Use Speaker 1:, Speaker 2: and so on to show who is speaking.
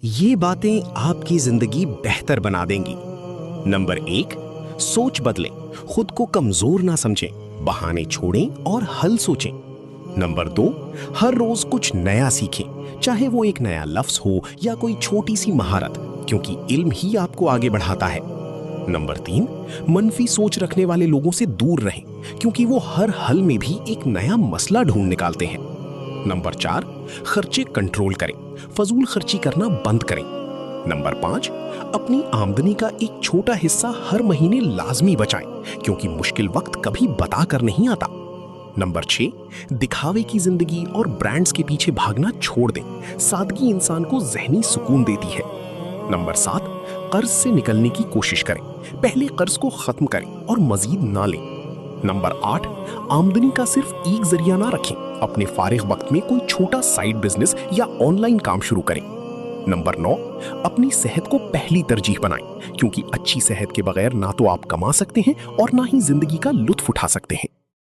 Speaker 1: ये बातें आपकी जिंदगी बेहतर बना देंगी। नंबर 1, सोच बदलें, खुद को कमजोर ना समझें, बहाने छोड़ें और हल सोचें। नंबर 2, हर रोज कुछ नया सीखें, चाहे वो एक नया लफ्ज हो या कोई छोटी सी महारत, क्योंकि इल्म ही आपको आगे बढ़ाता है। नंबर 3, मनफी सोच रखने वाले लोगों से दूर रहें, क्योंकि वो हर हल में भी एक नया मसला ढूंढ निकालते हैं। नंबर 4, खर्चे कंट्रोल करें, फजूल खर्ची करना बंद करें। नंबर 5, अपनी आमदनी का एक छोटा हिस्सा हर महीने लाजमी बचाएं, क्योंकि मुश्किल वक्त कभी बता कर नहीं आता। नंबर 6, दिखावे की जिंदगी और ब्रांड्स के पीछे भागना छोड़ दें, सादगी इंसान को जहनी सुकून देती है। नंबर 7, कर्ज से निकलने की कोशिश करें, पहले कर्ज को खत्म करें और मजीद ना लें। नंबर 8, आमदनी का सिर्फ एक जरिया ना रखें, अपने फारिग वक्त में कोई छोटा साइड बिजनेस या ऑनलाइन काम शुरू करें। नंबर 9, अपनी सेहत को पहली तरजीह बनाएं, क्योंकि अच्छी सेहत के बगैर ना तो आप कमा सकते हैं और ना ही जिंदगी का लुत्फ उठा सकते हैं।